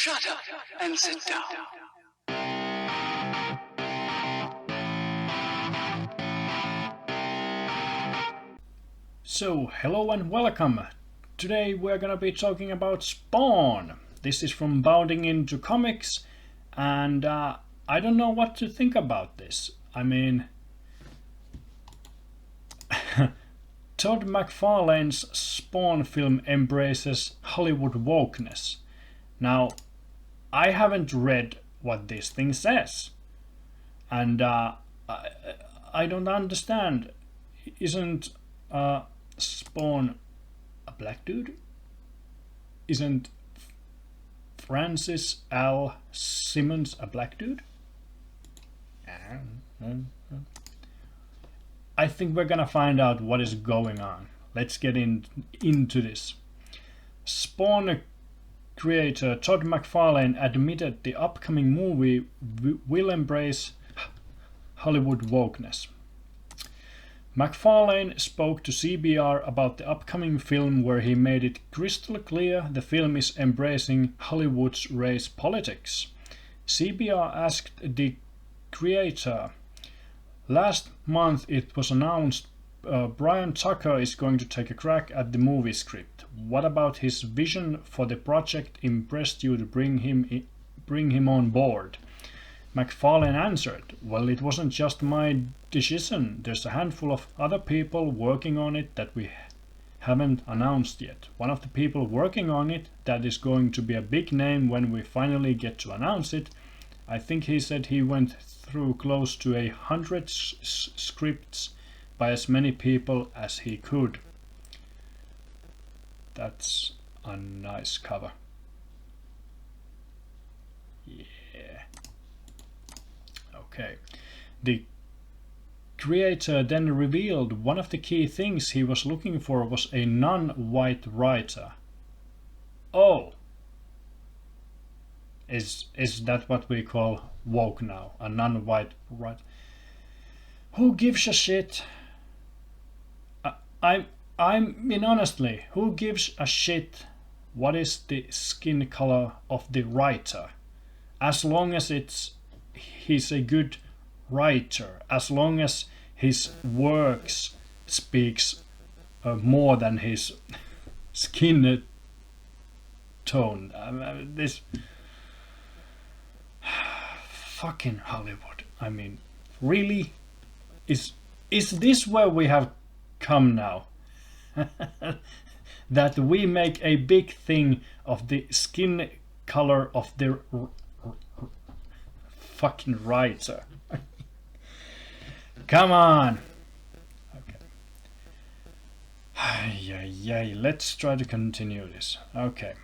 Shut up and sit down. So, hello and welcome. Today we're gonna be talking about Spawn. This is from Bounding into Comics, and I don't know what to think about this. I mean, Todd McFarlane's Spawn film embraces Hollywood wokeness. Now, I haven't read what this thing says, and I don't understand. Isn't Spawn a black dude? Isn't Francis L. Simmons a black dude? I think we're gonna find out what is going on. Let's get into this. Spawn creator Todd McFarlane admitted the upcoming movie will embrace Hollywood wokeness. McFarlane spoke to CBR about the upcoming film where he made it crystal clear the film is embracing Hollywood's race politics. CBR asked the creator, "Last month it was announced Brian Tucker is going to take a crack at the movie script. What about his vision for the project impressed you to bring him on board?" McFarlane answered, "Well, it wasn't just my decision. There's a handful of other people working on it that we haven't announced yet. One of the people working on it that is going to be a big name when we finally get to announce it. I think he said he went through close to 100 scripts by as many people as he could." That's a nice cover. Yeah. Okay. The creator then revealed one of the key things he was looking for was a non-white writer. Oh. Is that what we call woke now? A non-white writer? Who gives a shit? I mean, honestly, who gives a shit what is the skin color of the writer? As long as he's a good writer, as long as his works speaks more than his skin tone. This fucking Hollywood. I mean, really? Is this where we have come now? That we make a big thing of the skin color of the fucking writer. Come on. Okay. Let's try to continue this. Okay.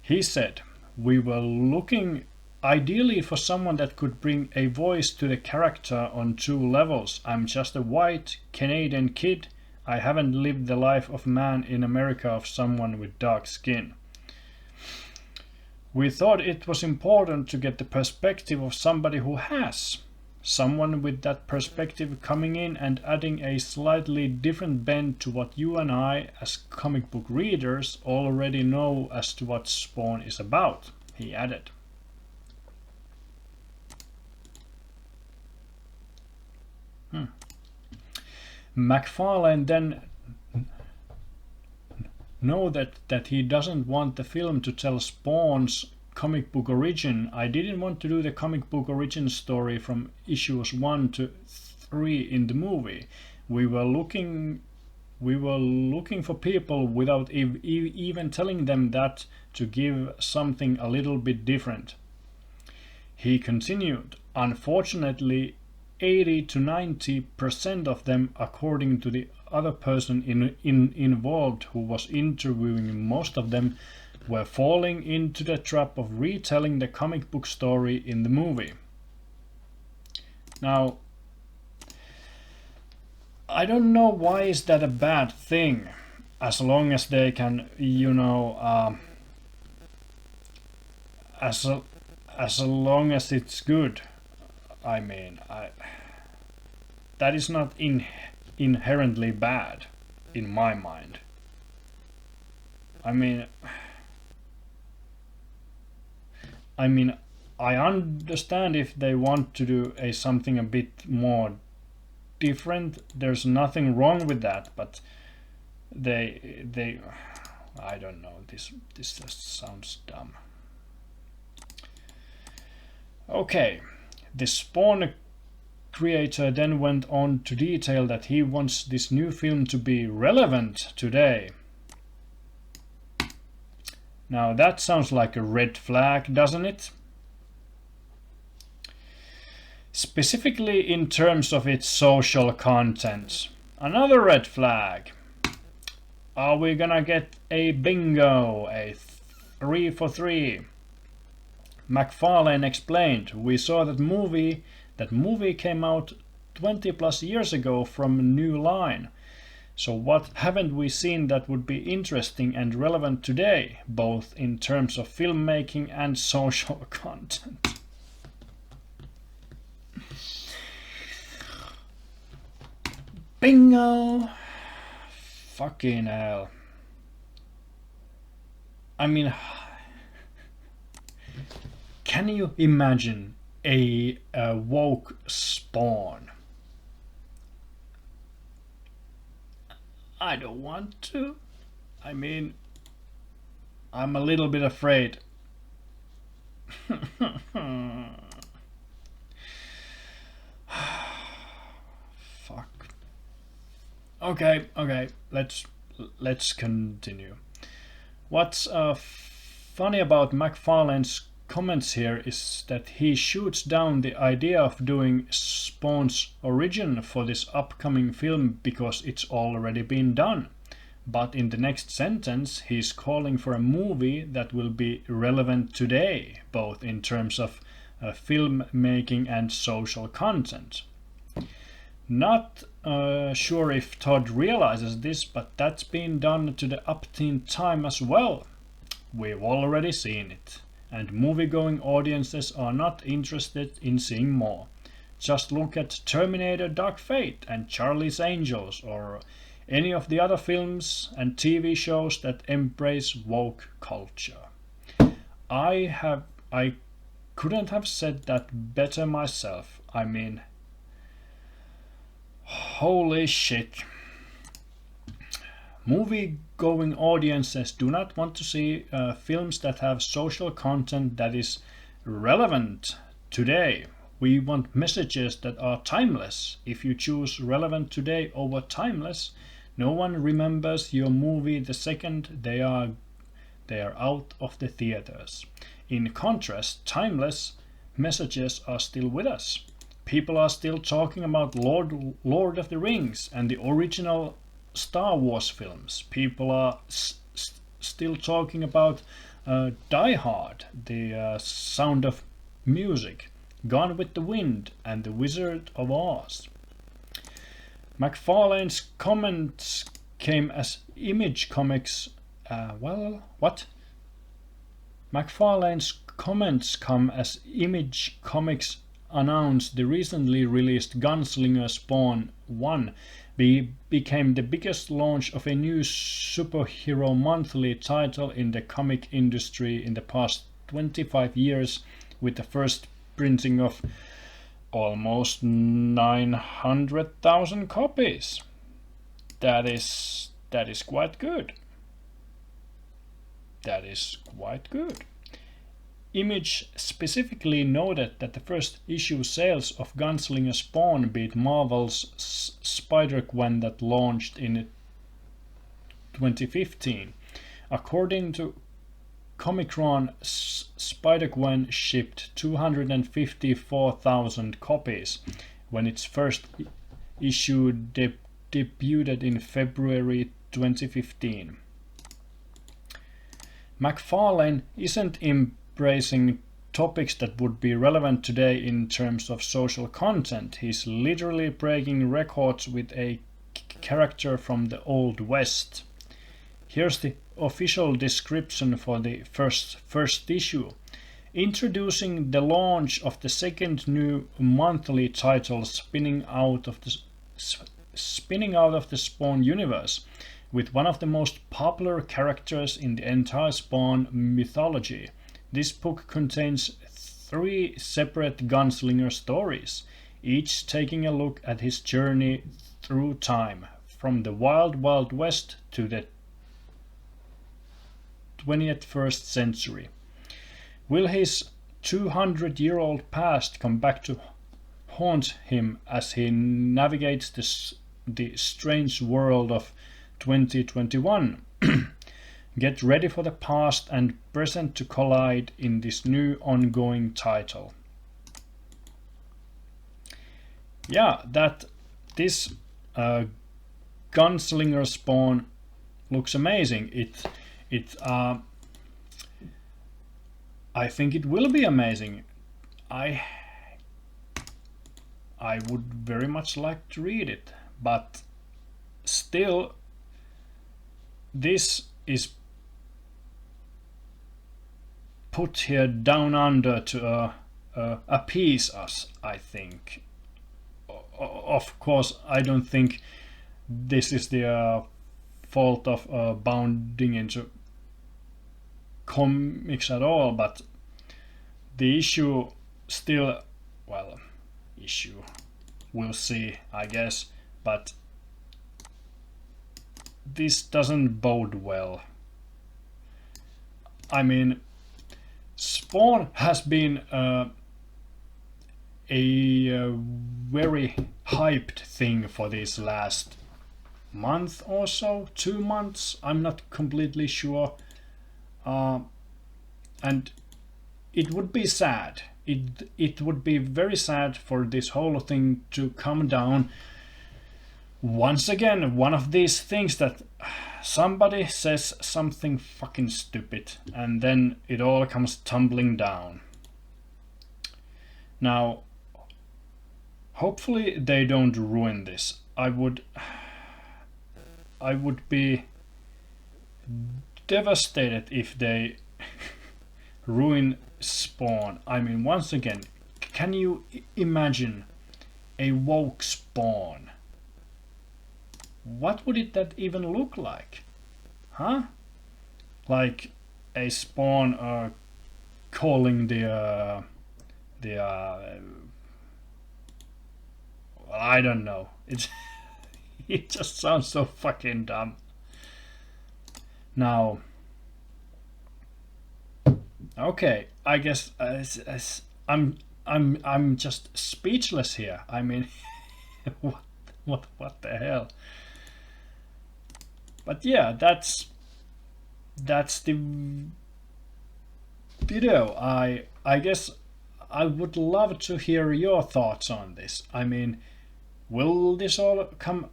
He said, "We were looking ideally for someone that could bring a voice to the character on two levels. I'm just a white Canadian kid. I haven't lived the life of man in America of someone with dark skin. We thought it was important to get the perspective of somebody who has. Someone with that perspective coming in and adding a slightly different bent to what you and I, as comic book readers, already know as to what Spawn is about," he added. McFarlane then know that he doesn't want the film to tell Spawn's comic book origin. "I didn't want to do the comic book origin story from issues 1 to 3 in the movie. We were looking for people without even telling them that, to give something a little bit different." He continued, "Unfortunately, 80 to 90% of them, according to the other person involved who was interviewing most of them, were falling into the trap of retelling the comic book story in the movie." Now, I don't know why is that a bad thing, as long as they can, as long as it's good. I mean, that is not inherently bad, in my mind. I mean, I mean, I understand if they want to do something a bit more different. There's nothing wrong with that, but they I don't know. This just sounds dumb. Okay, the Spawn creator then went on to detail that he wants this new film to be relevant today. Now that sounds like a red flag, doesn't it? Specifically in terms of its social content. Another red flag. Are we gonna get a bingo? A 3 for 3? McFarlane explained, we saw that movie came out 20 plus years ago from New Line. So what haven't we seen that would be interesting and relevant today, both in terms of filmmaking and social content? Bingo! Fucking hell. I mean, can you imagine a woke Spawn? I don't want to. I mean, I'm a little bit afraid. Fuck. Okay, let's continue. What's funny about McFarlane's comments here is that he shoots down the idea of doing Spawn's origin for this upcoming film because it's already been done. But in the next sentence, he's calling for a movie that will be relevant today, both in terms of filmmaking and social content. Not sure if Todd realizes this, but that's been done to the Upteen Time as well. We've already seen it, and movie-going audiences are not interested in seeing more. Just look at Terminator Dark Fate and Charlie's Angels, or any of the other films and TV shows that embrace woke culture. I couldn't have said that better myself. I mean, holy shit. Movie-going audiences do not want to see films that have social content that is relevant today. We want messages that are timeless. If you choose relevant today over timeless, no one remembers your movie the second they are out of the theaters. In contrast, timeless messages are still with us. People are still talking about Lord of the Rings and the original Star Wars films. People are still talking about Die Hard, The Sound of Music, Gone with the Wind, and The Wizard of Oz. McFarlane's comments came as Image Comics. McFarlane's comments come as Image Comics announced the recently released Gunslinger Spawn 1 became the biggest launch of a new superhero monthly title in the comic industry in the past 25 years, with the first printing of almost 900,000 copies. That is quite good. That is quite good. Image specifically noted that the first issue sales of Gunslinger Spawn beat Marvel's Spider-Gwen that launched in 2015. According to Comicron, Spider-Gwen shipped 254,000 copies when its first issue debuted in February 2015. McFarlane isn't embracing topics that would be relevant today in terms of social content. He's literally breaking records with a character from the Old West. Here's the official description for the first issue. Introducing the launch of the second new monthly title spinning out of the Spawn universe, with one of the most popular characters in the entire Spawn mythology, This book contains 3 separate gunslinger stories, each taking a look at his journey through time, from the wild, wild west to the 21st century. Will his 200-year-old past come back to haunt him as he navigates the strange world of 2021? Get ready for the past and present to collide in this new ongoing title. Yeah, this Gunslinger Spawn looks amazing. I think it will be amazing. I would very much like to read it, but still, this is put here down under to appease us, I think. Of course, I don't think this is the fault of bounding into comics at all, but the issue still, well, issue, we'll see, I guess, but this doesn't bode well. I mean, Spawn has been a very hyped thing for this last month or so, 2 months, I'm not completely sure, and it would be sad. It would be very sad for this whole thing to come down once again. One of these things that somebody says something fucking stupid and then it all comes tumbling down. Now, hopefully they don't ruin this. I would be devastated if they ruin Spawn. I mean, once again, can you imagine a woke Spawn? What would that even look like? Huh? Like a Spawn calling the I don't know. It just sounds so fucking dumb. Now, okay, I guess I'm just speechless here. I mean, what the hell? But yeah, that's the video. I guess I would love to hear your thoughts on this. I mean, will this all come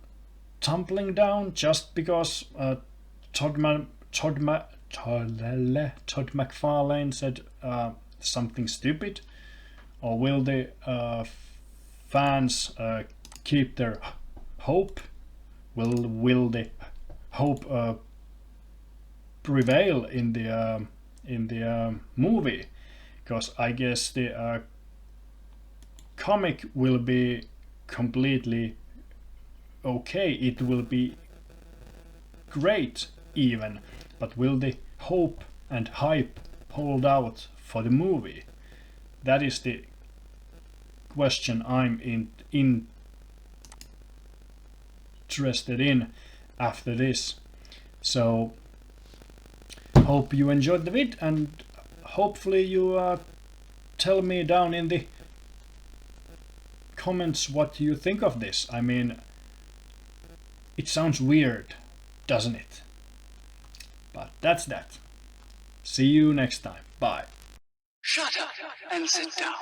tumbling down just because Todd McFarlane said something stupid, or will the fans keep their hope? Will the hope prevail in the movie? Because I guess the comic will be completely okay. It will be great even, but will the hope and hype hold out for the movie? That is the question I'm interested in after this. So hope you enjoyed the vid, and hopefully you tell me down in the comments what you think of this. I mean, it sounds weird, doesn't it? But that's that. See you next time. Bye. Shut up and sit down.